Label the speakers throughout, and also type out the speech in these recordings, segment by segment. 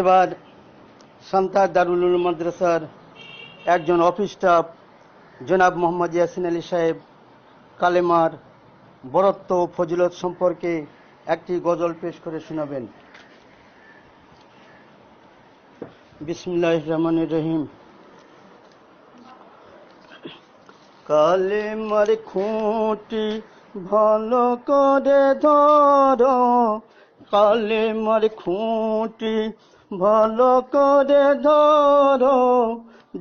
Speaker 1: এবার সান্তার দারুল উলুম মাদ্রাসার একজন অফিস স্টাফ জনাব মোহাম্মদ ইয়াসিন আলী সাহেব কালেমার বরত্ব ও ফজিলত সম্পর্কে একটি গজল পেশ করে শোনাবেন। বিসমিল্লাহির রহমানির রহিম। কালেমার খুঁটি ভালো করে ধরো, কালেমার খুঁটি ভালো করে ধরো,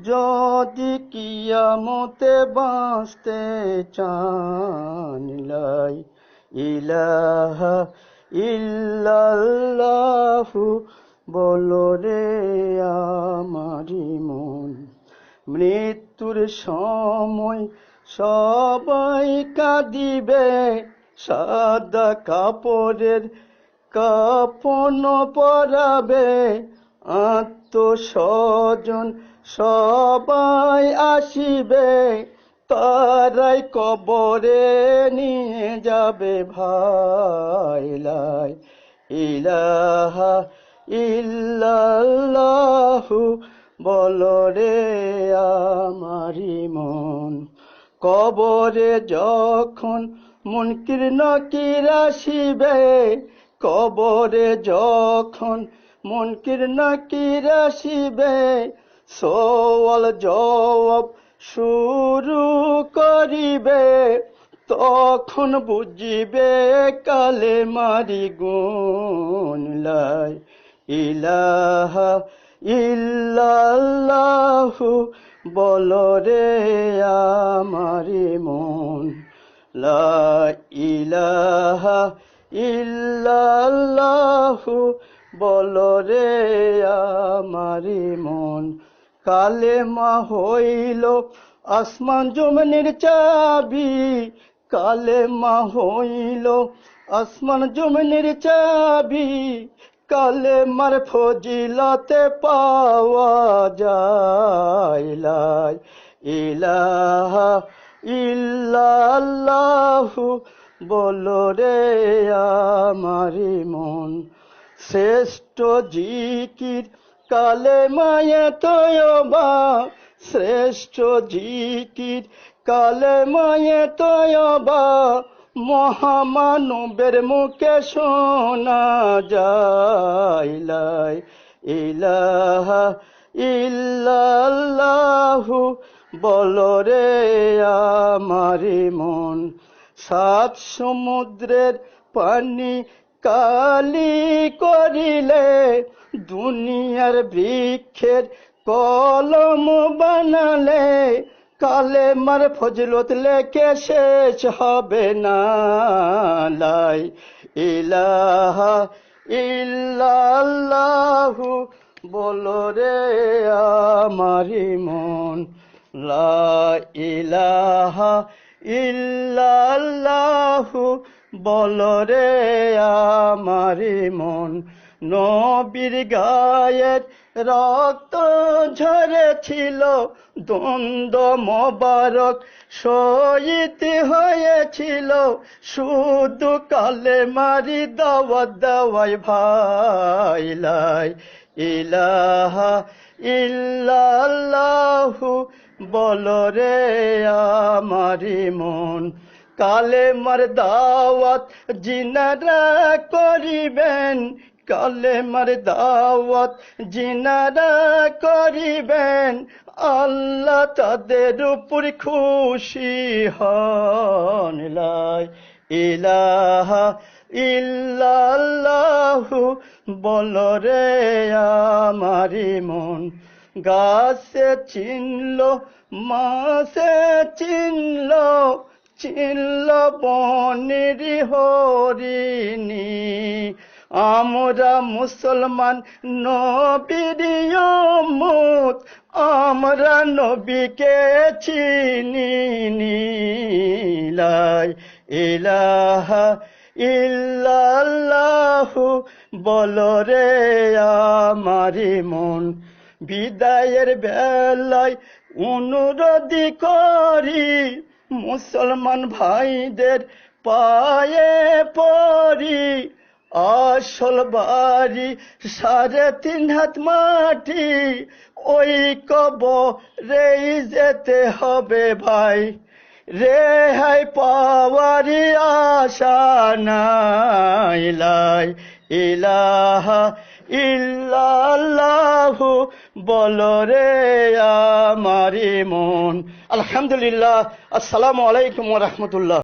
Speaker 1: যদি কিয়ামতে বাঁচতে চান। লা ইলাহা ইল্লাল্লাহু বলো রে আমারি মন। মৃত্যুর সময় সবাই কাঁদিবে, সাদা কাপড়ের কাফন পরাবে, আত্মস্বজন সবাই আসিবে, তারাই কবরে নিয়ে যাবে ভাই। লা ইলাহা ইল্লাল্লাহু বলো রে আমারি মন। কবরে যখন মুনকির নাকির আসিবে, কবরে যখন মুনকির নাকির আসিবে, সওয়াল জবাব শুরু করিবে, তখন বুঝিবে কালেমারি গুণ। লা ইলাহা ইল্লাল্লাহু বলো রে আমারি মন। লা ইলাহা ইল্লাল্লাহু বলো রে আমারি মন। কালেমা হইল আসমান জমিনের চাবি, কালেমা হইল আসমান জমিনের চাবি, কালেমার ফজিলতে পাওয়া যায়। লা ইলাহা ইল্লাল্লাহু বলো রে আমারি মন। শ্রেষ্ঠ জিকির কালেমায়ে তয়বা, শ্রেষ্ঠ জিকির কালেমায়ে তয়বা, মহামানবের মুখে শোনা যায়। লা ইলাহা ইল্লাল্লাহু বলো রে আমারি মন। সাত সমুদ্রের পানি কালি করিলে, দুনিয়ার বৃক্ষের কলম বানালে, কালেমার ফজিলত লেখে শেষ হবে না। লা ইলাহা ইল্লাল্লাহু বলো রে আমারি মন। লা ইলাহা ইল্লাল্লাহু বলো রে আমারি মন। নবীর গায়ের রক্ত ঝরেছিল, দ্বন্দ্ব মোবারক শহীদ হয়েছিল, শুধু কালেমারি দাওয়াত দেওয়াই ভাই। লা ইলাহা ইল্লাল্লাহু বলো রে আমারি মন। কালেমার দাওয়াত জিনারা করিবেন, কালেমার দাওয়াত জিনারা করিবেন, আল্লাহ তাদের উপর খুশি হন। লা ইলাহা ইল্লাল্লাহু বলো রে আমারি মন। গাছে চিনল মাছে চিনল, চিনল বনের হরিণী, আমরা মুসলমান নবীর উম্মত, আমরা নবীকে চিনি। লা ইলাহা ইল্লাল্লাহু বলো রে আমারি মন। বিদায়ের বেলায় অনুরোধ করি, মুসলমান ভাইদের পায়ে পড়ি, আসল বাড়ি 3.5 হাত মাটি, ওই কবরেই যেতে হবে ভাই, রেহাই পাওয়ারই আশা নাই, লা ইলাহা ইল্লাল্লাহু বলো রে আমারি মন। আলহামদুলিল্লাহ। আসসালামু আলাইকুম ওয়া রাহমাতুল্লাহ।